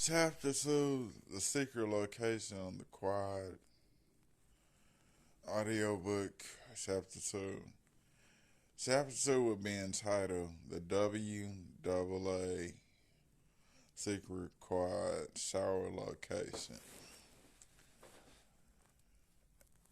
Chapter 2, The Secret Location on the Quad, audiobook, Chapter 2. Chapter 2 would be entitled The WAA Secret Quad Shower Location.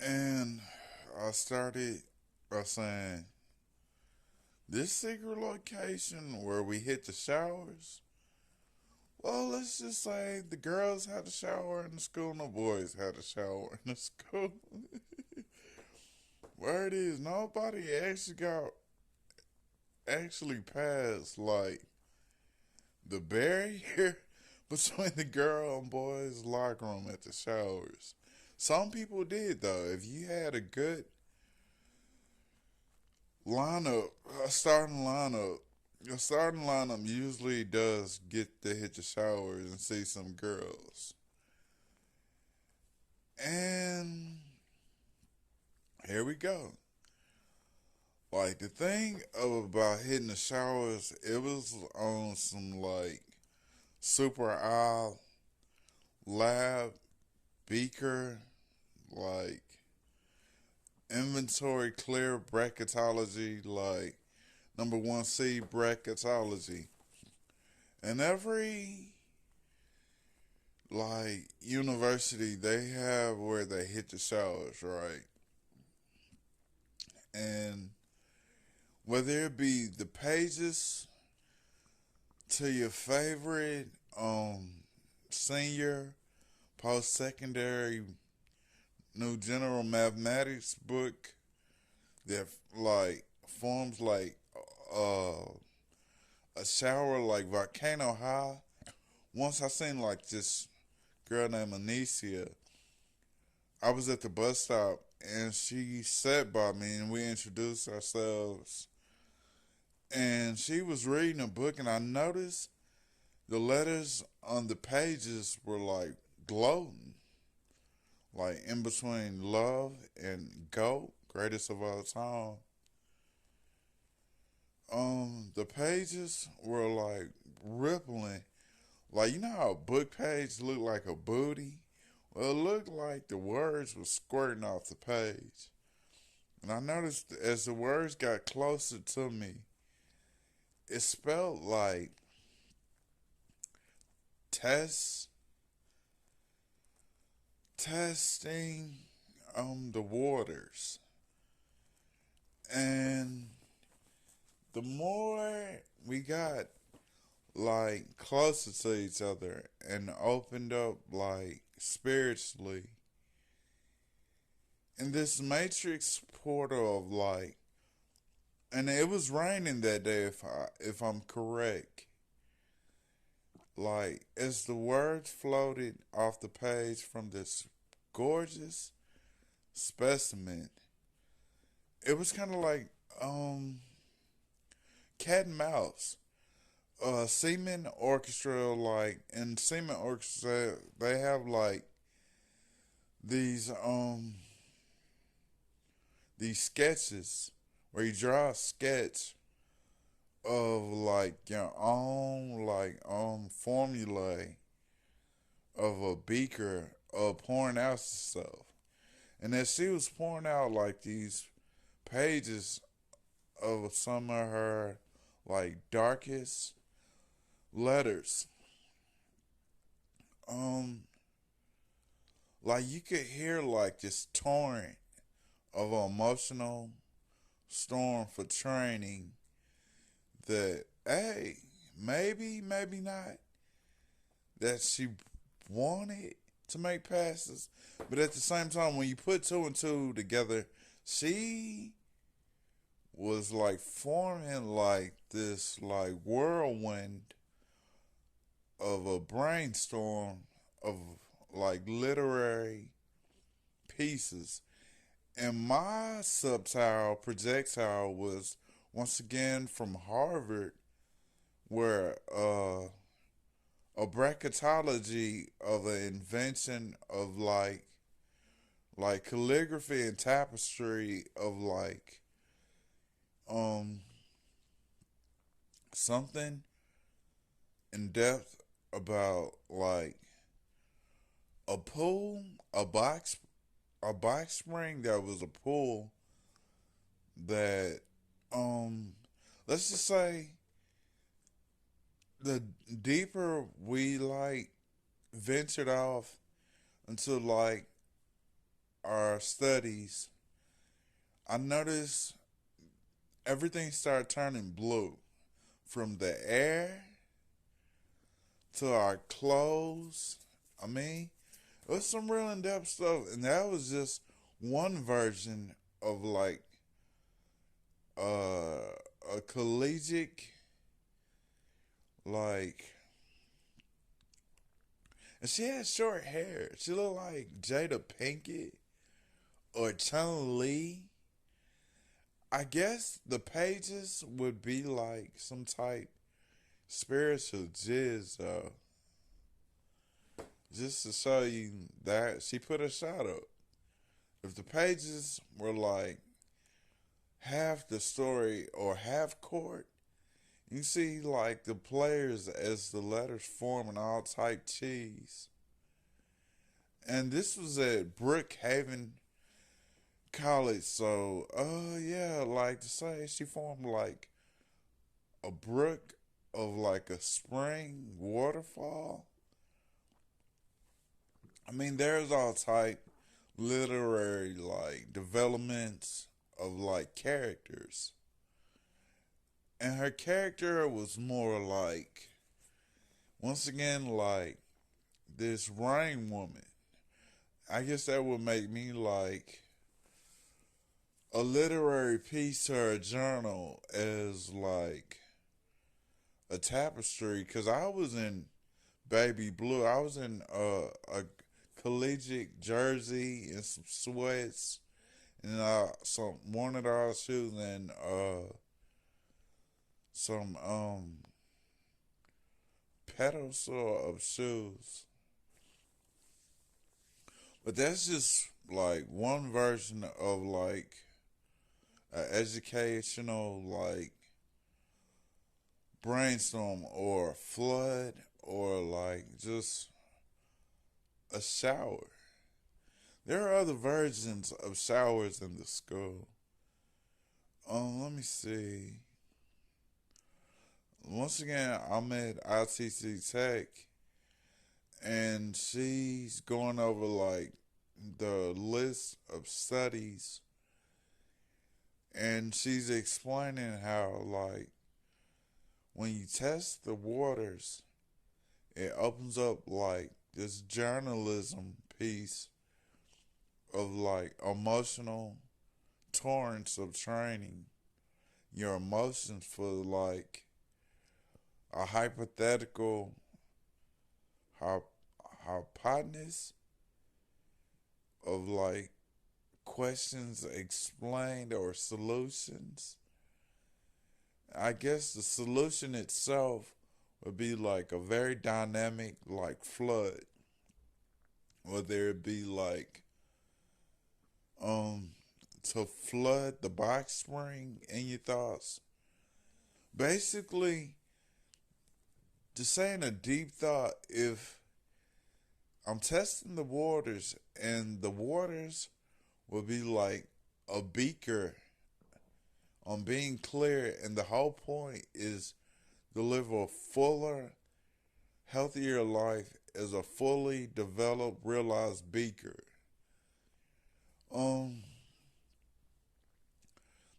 And I started by saying, this secret location where we hit the showers, well, let's just say the girls had a shower in the school and the boys had a shower in the school. Word is, nobody actually passed like the barrier between the girl and boys locker room at the showers. Some people did though. If you had a good lineup, a starting lineup, your starting lineup usually does get to hit the showers and see some girls. And here we go. Like the thing about hitting the showers, it was on some like super aisle lab beaker like inventory clear bracketology like number 1C bracketology. And every like university they have where they hit the showers, right? And whether it be the pages to your favorite senior post secondary new general mathematics book that like forms like uh, a shower like Volcano High. Once I seen like this girl named Anicia. I was at the bus stop and she sat by me and we introduced ourselves. And she was reading a book and I noticed the letters on the pages were like glowing. Like in between love and GOAT, greatest of all time. The pages were like rippling. Like you know how a book page looked like a booty? Well, it looked like the words were squirting off the page. And I noticed as the words got closer to me, it spelled like test, testing the waters. And the more we got like closer to each other and opened up like spiritually in this matrix portal of like, and it was raining that day if I'm correct. Like as the words floated off the page from this gorgeous specimen, it was kind of like cat and mouse. Seaman Orchestra, like in Seaman Orchestra, they have like these these sketches where you draw a sketch of like your own like formulae of a beaker of pouring out stuff. And as she was pouring out like these pages of some of her like darkest letters, um, like you could hear like this torrent of an emotional storm for training that hey, maybe not that she wanted to make passes, but at the same time when you put two and two together, she was like forming like this like whirlwind of a brainstorm of like literary pieces. And my subtile projectile was once again from Harvard, where a bracketology of an invention of like calligraphy and tapestry of like um something in depth about like a pool, a box spring that was a pool that um let's just say the deeper we like ventured off into like our studies, I noticed everything started turning blue from the air to our clothes. I mean, it was some real in depth stuff, and that was just one version of like a collegiate like. And she had short hair. She looked like Jada Pinkett or Chun Li. I guess the pages would be like some type spiritual jizz, just to show you that she put a shot up. If the pages were like half the story or half court, you see like the players as the letters form an all type cheese. And this was at Brookhaven College, so yeah, like to say she formed like a brook of like a spring waterfall. I mean, there's all type literary like developments of like characters. And her character was more like once again like this rain woman. I guess that would make me like a literary piece or a journal as like a tapestry because I was in baby blue. I was in a collegiate jersey and some sweats and some $100 shoes and some pedestal of shoes. But that's just like one version of like an educational like brainstorm or flood or like just a shower. There are other versions of showers in the school. Let me see. Once again, I'm at ITC Tech, and she's going over like the list of studies, and she's explaining how like when you test the waters, it opens up like this journalism piece of like emotional torrents of training your emotions for like a hypothetical hypotenuse of like questions explained or solutions. I guess the solution itself would be like a very dynamic like flood. Whether it be like um to flood the box spring in your thoughts. Basically, to say in a deep thought, if I'm testing the waters and the waters will be like a beaker on being clear, and the whole point is to live a fuller, healthier life as a fully developed, realized beaker. Um,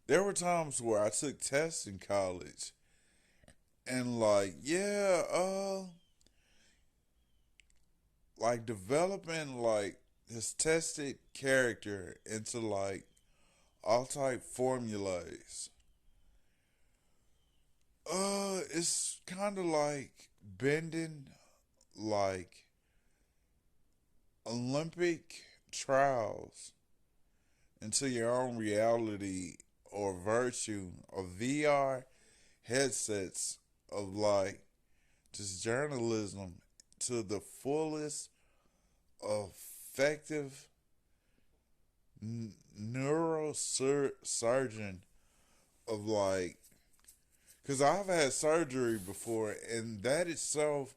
there were times where I took tests in college, and like, yeah, like developing like his tested character into like all type formulas. It's kind of like bending like Olympic trials into your own reality or virtue of VR headsets of like just journalism to the fullest effective neurosurgeon of like because I've had surgery before, and that itself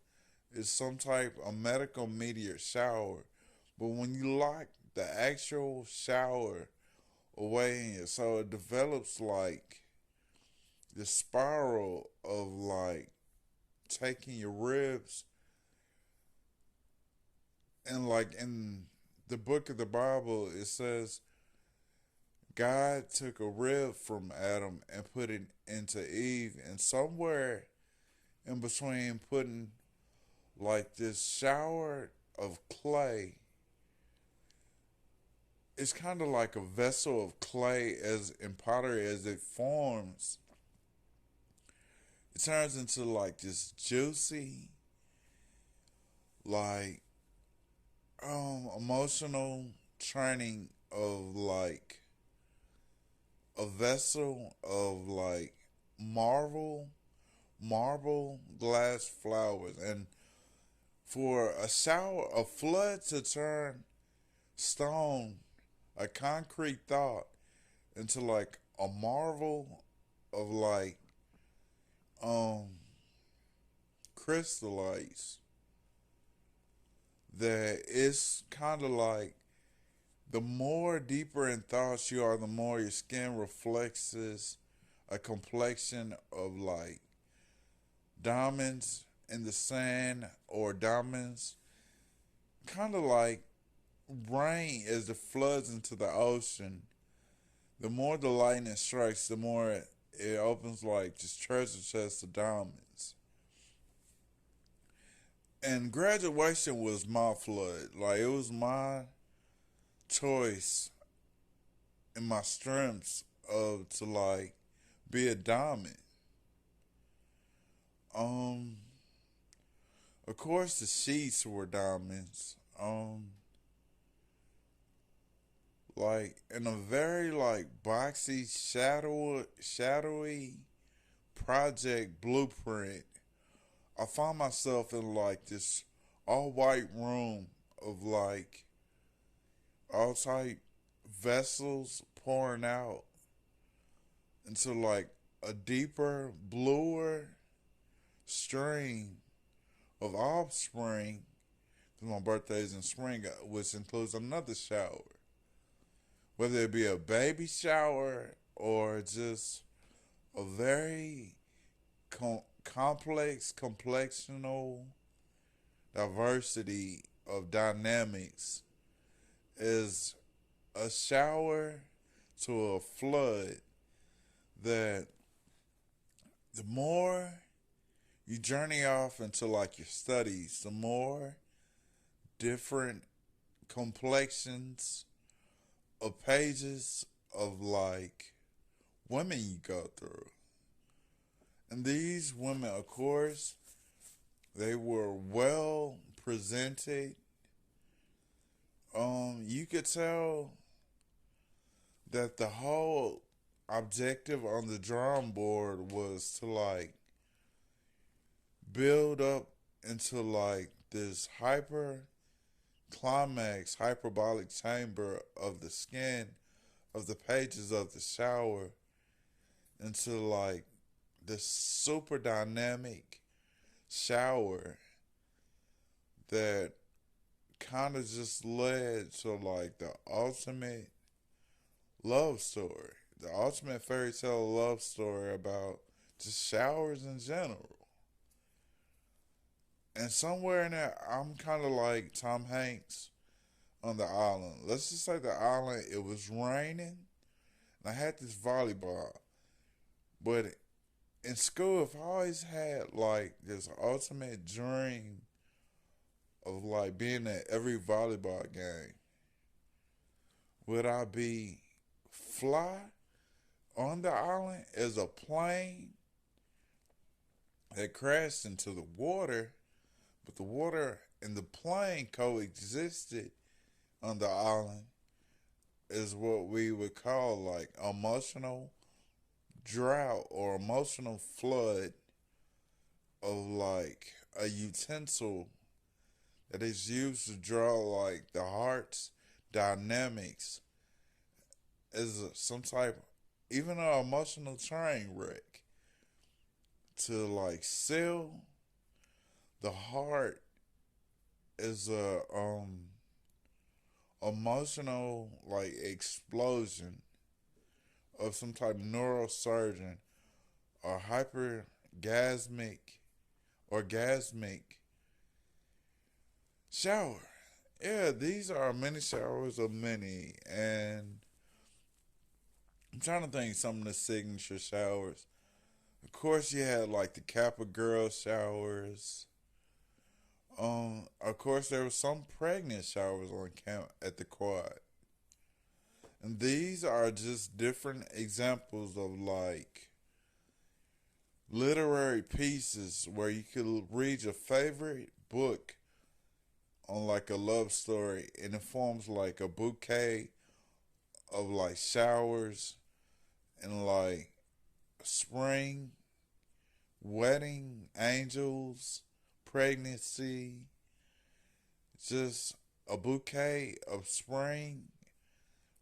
is some type of medical meteor shower. But when you lock the actual shower away in you, so it develops like the spiral of like taking your ribs, and like in the book of the Bible it says God took a rib from Adam and put it into Eve, and somewhere in between putting like this shower of clay, it's kind of like a vessel of clay as in pottery, as it forms, it turns into like this juicy, like emotional training of like a vessel of like marble marble glass flowers, and for a flood to turn stone, a concrete thought, into like a marvel of like um crystallites, that it's kind of like the more deeper in thoughts you are, the more your skin reflects a complexion of like diamonds in the sand, or diamonds kind of like rain as it floods into the ocean. The more the lightning strikes, the more it opens like just treasure chests of diamonds. And graduation was my flood. Like it was my choice and my strengths of to like be a diamond. Um, of course the sheets were diamonds. Like in a very like boxy, shadowy project blueprint, I found myself in like this all white room of like all type vessels pouring out into like a deeper, bluer stream of offspring. Because my birthday is in spring, which includes another shower. Whether it be a baby shower or just a very complex, complexional diversity of dynamics, is a shower to a flood that the more you journey off into like your studies, the more different complexions of pages of like women you go through. And these women, of course, they were well presented. You could tell that the whole objective on the drawing board was to like build up into like this hyperbolic chamber of the skin of the pages of the shower, into like this super dynamic shower that kind of just led to like the ultimate love story, the ultimate fairy tale love story about just showers in general. And somewhere in there, I'm kind of like Tom Hanks on the island. Let's just say the island, it was raining, and I had this volleyball. But in school, if I always had like this ultimate dream of like being at every volleyball game, would I be fly on the island as a plane that crashed into the water, but the water and the plane coexisted on the island, is what we would call like emotional drought or emotional flood of like a utensil that is used to draw like the heart's dynamics as some type, even an emotional train wreck, to like seal the heart is a emotional like explosion of some type of neurosurgeon or hypergasmic orgasmic shower. Yeah, these are many showers of many, and I'm trying to think some of the signature showers. Of course, you had like the Kappa girl showers. Of course, there was some pregnant showers on camp at the quad, and these are just different examples of like literary pieces where you could read your favorite book on like a love story, and it forms like a bouquet of like showers and like spring, wedding, angels, pregnancy, just a bouquet of spring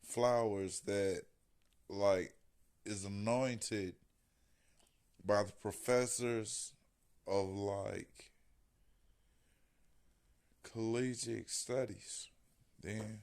flowers that like is anointed by the professors of like collegiate studies. Then